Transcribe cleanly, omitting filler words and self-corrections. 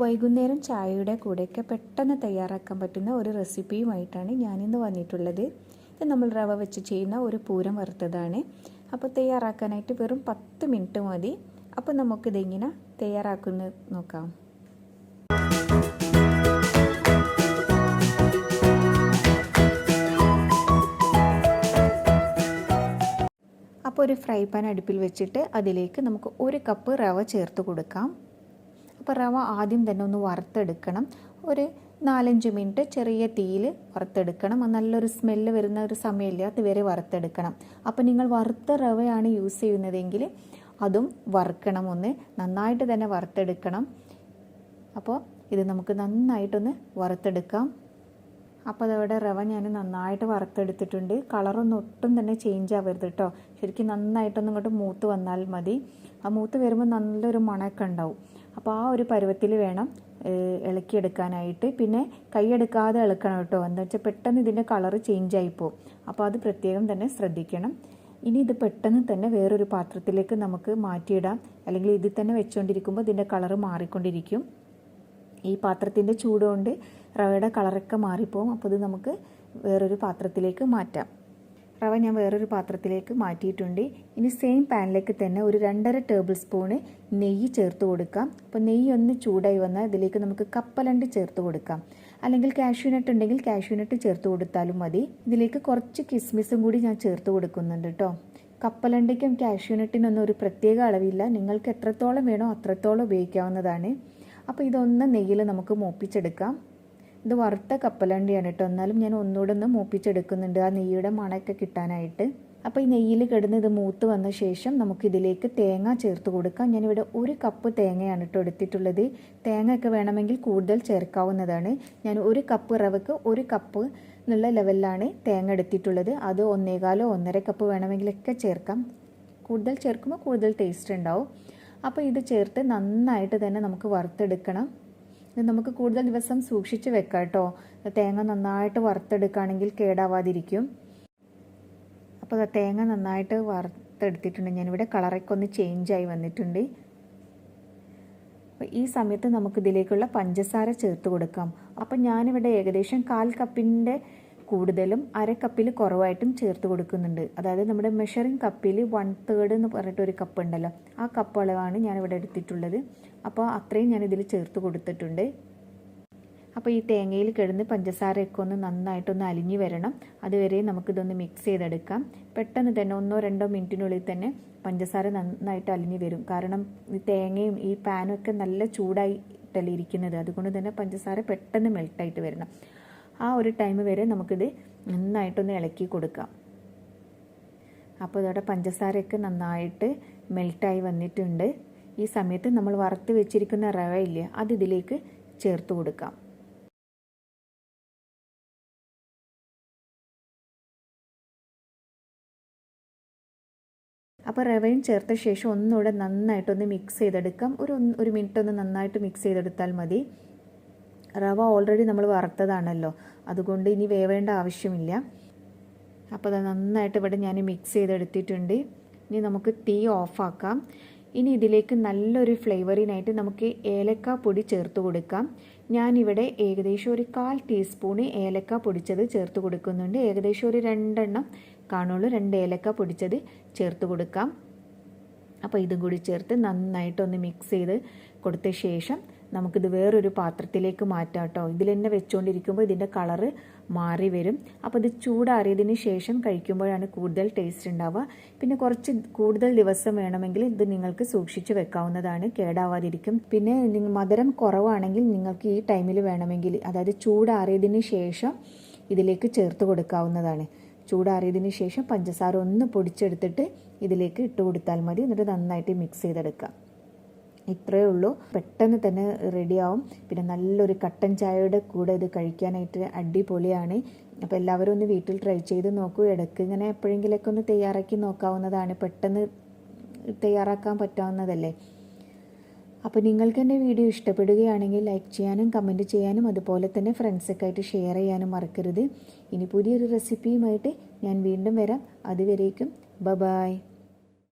വൈകുന്നേരം ചായയുടെ കൂടെയൊക്കെ പെട്ടെന്ന് തയ്യാറാക്കാൻ പറ്റുന്ന ഒരു റെസിപ്പിയുമായിട്ടാണ് ഞാനിന്ന് വന്നിട്ടുള്ളത്. ഇത് നമ്മൾ റവ വെച്ച് ചെയ്യുന്ന ഒരു പൂരം വറുത്തതാണ്. അപ്പോൾ തയ്യാറാക്കാനായിട്ട് വെറും 10 മിനിറ്റ് മതി. അപ്പോൾ നമുക്കിതെങ്ങനെ തയ്യാറാക്കുന്നത് നോക്കാം. അപ്പോൾ ഒരു ഫ്രൈ പാൻ അടുപ്പിൽ വെച്ചിട്ട് അതിലേക്ക് നമുക്ക് 1 കപ്പ് റവ ചേർത്ത് കൊടുക്കാം. അപ്പോൾ റവ ആദ്യം തന്നെ ഒന്ന് വറുത്തെടുക്കണം. ഒരു 4-5 മിനിറ്റ് ചെറിയ തീയിൽ വറുത്തെടുക്കണം. നല്ലൊരു സ്മെല്ല് വരുന്ന ഒരു സമയമില്ല, അതുവരെ വറുത്തെടുക്കണം. അപ്പോൾ നിങ്ങൾ വറുത്ത റവയാണ് യൂസ് ചെയ്യുന്നതെങ്കിൽ അതും വറുക്കണം, ഒന്ന് നന്നായിട്ട് തന്നെ വറുത്തെടുക്കണം. അപ്പോൾ ഇത് നമുക്ക് നന്നായിട്ടൊന്ന് വറുത്തെടുക്കാം. അപ്പോൾ അതവിടെ റവ ഞാൻ നന്നായിട്ട് വറുത്തെടുത്തിട്ടുണ്ട്. കളറൊന്നും ഒട്ടും തന്നെ ചേഞ്ച് ആവരുത് കേട്ടോ. ശരിക്കും നന്നായിട്ടൊന്നും ഇങ്ങോട്ട് മൂത്ത് വന്നാൽ മതി. ആ മൂത്ത് വരുമ്പോൾ നല്ലൊരു മണമൊക്കെ ഉണ്ടാവും. അപ്പോൾ ആ ഒരു പരുവത്തിൽ വേണം ഇളക്കിയെടുക്കാനായിട്ട്. പിന്നെ കൈയെടുക്കാതെ ഇളക്കണം കേട്ടോ, എന്താ വെച്ചാൽ പെട്ടെന്ന് ഇതിൻ്റെ കളറ് ചേഞ്ച് ആയിപ്പോവും. അപ്പോൾ അത് പ്രത്യേകം തന്നെ ശ്രദ്ധിക്കണം. ഇനി ഇത് പെട്ടെന്ന് തന്നെ വേറൊരു പാത്രത്തിലേക്ക് നമുക്ക് മാറ്റിയിടാം. അല്ലെങ്കിൽ ഇതിൽ തന്നെ വെച്ചുകൊണ്ടിരിക്കുമ്പോൾ ഇതിൻ്റെ കളറ് മാറിക്കൊണ്ടിരിക്കും. ഈ പാത്രത്തിൻ്റെ ചൂടുകൊണ്ട് റവയുടെ കളറൊക്കെ മാറിപ്പോവും. അപ്പോൾ ഇത് നമുക്ക് വേറൊരു പാത്രത്തിലേക്ക് മാറ്റാം. റവ ഞാൻ വേറൊരു പാത്രത്തിലേക്ക് മാറ്റിയിട്ടുണ്ട്. ഇനി സെയിം പാനിലേക്ക് തന്നെ ഒരു 2.5 ടേബിൾ സ്പൂണ് നെയ്യ് ചേർത്ത് കൊടുക്കാം. അപ്പോൾ നെയ്യ് ഒന്ന് ചൂടായി വന്നാൽ ഇതിലേക്ക് നമുക്ക് കപ്പലണ്ടി ചേർത്ത് കൊടുക്കാം. അല്ലെങ്കിൽ കാഷ്യൂനട്ട് ഉണ്ടെങ്കിൽ കാഷ്യൂനട്ട് ചേർത്ത് കൊടുത്താലും മതി. ഇതിലേക്ക് കുറച്ച് കിസ്മിസും കൂടി ഞാൻ ചേർത്ത് കൊടുക്കുന്നുണ്ട് കേട്ടോ. കപ്പലണ്ടിക്കും കാഷ്യൂനട്ടിനൊന്നും ഒരു പ്രത്യേക അളവില്ല, നിങ്ങൾക്ക് എത്രത്തോളം വേണോ അത്രത്തോളം ഉപയോഗിക്കാവുന്നതാണ്. അപ്പോൾ ഇതൊന്ന് നെയ്യിൽ നമുക്ക് മൂപ്പിച്ചെടുക്കാം. ഇത് വറുത്ത കപ്പലണ്ടിയാണ് കേട്ടോ, എന്നാലും ഞാൻ ഒന്നുകൂടെ ഒന്ന് മൂപ്പിച്ചെടുക്കുന്നുണ്ട് ആ നെയ്യുടെ മണമൊക്കെ കിട്ടാനായിട്ട്. അപ്പോൾ ഈ നെയ്യിൽ കിടന്ന് ഇത് മൂത്ത് വന്ന ശേഷം നമുക്കിതിലേക്ക് തേങ്ങ ചേർത്ത് കൊടുക്കാം. ഞാനിവിടെ 1 കപ്പ് തേങ്ങയാണ് കേട്ടോ എടുത്തിട്ടുള്ളത്. തേങ്ങയൊക്കെ വേണമെങ്കിൽ കൂടുതൽ ചേർക്കാവുന്നതാണ്. ഞാൻ 1 കപ്പ് റവയ്ക്ക് 1 കപ്പ് എന്നുള്ള ലെവലിലാണ് തേങ്ങ എടുത്തിട്ടുള്ളത്. അത് 1.25 1.5 കപ്പ് വേണമെങ്കിലൊക്കെ ചേർക്കാം. കൂടുതൽ ചേർക്കുമ്പോൾ കൂടുതൽ ടേസ്റ്റ് ഉണ്ടാവും. അപ്പോൾ ഇത് ചേർത്ത് നന്നായിട്ട് തന്നെ നമുക്ക് വറുത്തെടുക്കണം. ഇത് നമുക്ക് കൂടുതൽ ദിവസം സൂക്ഷിച്ച് വെക്കാം കേട്ടോ. തേങ്ങ നന്നായിട്ട് വറുത്തെടുക്കുകയാണെങ്കിൽ കേടാവാതിരിക്കും. അപ്പോൾ തേങ്ങ നന്നായിട്ട് വറുത്തെടുത്തിട്ടുണ്ട്. ഞാനിവിടെ കളറൊക്കെ ഒന്ന് ചേഞ്ചായി വന്നിട്ടുണ്ട്. അപ്പോൾ ഈ സമയത്ത് നമുക്കിതിലേക്കുള്ള പഞ്ചസാര ചേർത്ത് കൊടുക്കാം. അപ്പോൾ ഞാനിവിടെ ഏകദേശം 1/4 കപ്പിൻ്റെ കൂടുതലും 1/2 കപ്പിൽ കുറവായിട്ടും ചേർത്ത് കൊടുക്കുന്നുണ്ട്. അതായത് നമ്മുടെ മെഷറിംഗ് കപ്പിൽ 1/3 എന്ന് പറഞ്ഞിട്ട് ഒരു കപ്പ് ഉണ്ടല്ലോ, ആ കപ്പ് അളവാണ് ഞാനിവിടെ എടുത്തിട്ടുള്ളത്. അപ്പോൾ അത്രയും ഞാനിതിൽ ചേർത്ത് കൊടുത്തിട്ടുണ്ട്. അപ്പോൾ ഈ തേങ്ങയിൽ കിടന്ന് പഞ്ചസാരയൊക്കെ ഒന്ന് നന്നായിട്ടൊന്ന് അലിഞ്ഞു വരണം. അതുവരെ നമുക്കിതൊന്ന് മിക്സ് ചെയ്തെടുക്കാം. പെട്ടെന്ന് തന്നെ 1-2 മിനിറ്റിനുള്ളിൽ തന്നെ പഞ്ചസാര നന്നായിട്ട് അലിഞ്ഞു വരും. കാരണം ഈ തേങ്ങയും ഈ പാനും ഒക്കെ നല്ല ചൂടായിട്ടല്ലേ ഇരിക്കുന്നത്, അതുകൊണ്ട് തന്നെ പഞ്ചസാര പെട്ടെന്ന് മെൽട്ടായിട്ട് വരണം. ആ ഒരു ടൈം വരെ നമുക്കിത് നന്നായിട്ടൊന്ന് ഇളക്കി കൊടുക്കാം. അപ്പോൾ ഇതോടെ പഞ്ചസാരയൊക്കെ നന്നായിട്ട് മെൽട്ടായി വന്നിട്ടുണ്ട്. ഈ സമയത്ത് നമ്മൾ വറുത്ത് വെച്ചിരിക്കുന്ന റവ ഇല്ലേ, അത് ഇതിലേക്ക് ചേർത്ത് കൊടുക്കാം. അപ്പോൾ റവയും ചേർത്ത ശേഷം ഒന്നുകൂടെ നന്നായിട്ടൊന്ന് മിക്സ് ചെയ്തെടുക്കാം. ഒരു മിനിറ്റ് ഒന്ന് നന്നായിട്ട് മിക്സ് ചെയ്തെടുത്താൽ മതി. റവ ഓൾറെഡി നമ്മൾ വറുത്തതാണല്ലോ, അതുകൊണ്ട് ഇനി വേവേണ്ട ആവശ്യമില്ല. അപ്പോൾ അത് നന്നായിട്ട് ഇവിടെ ഞാൻ മിക്സ് ചെയ്തെടുത്തിട്ടുണ്ട്. ഇനി നമുക്ക് തീ ഓഫാക്കാം. ഇനി ഇതിലേക്ക് നല്ലൊരു ഫ്ലേവറിനായിട്ട് നമുക്ക് ഏലക്ക പൊടി ചേർത്ത് കൊടുക്കാം. ഞാനിവിടെ ഏകദേശം ഒരു 1/4 ടീസ്പൂണ് ഏലക്ക പൊടിച്ചത് ചേർത്ത് കൊടുക്കുന്നുണ്ട്. ഏകദേശം ഒരു 2 എണ്ണം കാണുള്ളൂ. 2 ഏലക്ക പൊടിച്ചത് ചേർത്ത് കൊടുക്കാം. അപ്പോൾ ഇതും കൂടി ചേർത്ത് നന്നായിട്ടൊന്ന് മിക്സ് ചെയ്ത് കൊടുത്ത ശേഷം നമുക്കിത് വേറൊരു പാത്രത്തിലേക്ക് മാറ്റാം കേട്ടോ. ഇതിൽ തന്നെ വെച്ചുകൊണ്ടിരിക്കുമ്പോൾ ഇതിൻ്റെ കളറ് മാറി വരും. അപ്പോൾ ഇത് ചൂടാറിയതിന് ശേഷം കഴിക്കുമ്പോഴാണ് കൂടുതൽ ടേസ്റ്റ് ഉണ്ടാവുക. പിന്നെ കുറച്ച് കൂടുതൽ ദിവസം വേണമെങ്കിൽ ഇത് നിങ്ങൾക്ക് സൂക്ഷിച്ച് വെക്കാവുന്നതാണ്, കേടാവാതിരിക്കും. പിന്നെ മധുരം കുറവാണെങ്കിൽ നിങ്ങൾക്ക് ഈ ടൈമിൽ വേണമെങ്കിൽ, അതായത് ചൂടാറിയതിന് ശേഷം ഇതിലേക്ക് ചേർത്ത് കൊടുക്കാവുന്നതാണ്. ചൂടാറിയതിന് ശേഷം പഞ്ചസാര ഒന്ന് പൊടിച്ചെടുത്തിട്ട് ഇതിലേക്ക് ഇട്ട് കൊടുത്താൽ മതി. എന്നിട്ട് നന്നായിട്ട് മിക്സ് ചെയ്തെടുക്കാം. ഇത്രയേ ഉള്ളൂ, പെട്ടെന്ന് തന്നെ റെഡിയാവും. പിന്നെ നല്ലൊരു കട്ടൻ ചായയുടെ കൂടെ ഇത് കഴിക്കാനായിട്ട് അടിപൊളിയാണ്. അപ്പോൾ എല്ലാവരും ഒന്ന് വീട്ടിൽ ട്രൈ ചെയ്ത് നോക്കൂ. ഇടയ്ക്ക് ഇങ്ങനെ എപ്പോഴെങ്കിലൊക്കെ ഒന്ന് തയ്യാറാക്കി നോക്കാവുന്നതാണ്, പെട്ടെന്ന് തയ്യാറാക്കാൻ പറ്റാവുന്നതല്ലേ. അപ്പോൾ നിങ്ങൾക്ക് എൻ്റെ വീഡിയോ ഇഷ്ടപ്പെടുകയാണെങ്കിൽ ലൈക്ക് ചെയ്യാനും കമൻറ്റ് ചെയ്യാനും അതുപോലെ തന്നെ ഫ്രണ്ട്സൊക്കെ ആയിട്ട് ഷെയർ ചെയ്യാനും മറക്കരുത്. ഇനി പുതിയൊരു റെസിപ്പിയുമായിട്ട് ഞാൻ വീണ്ടും വരാം. അതുവരേക്കും ബൈ.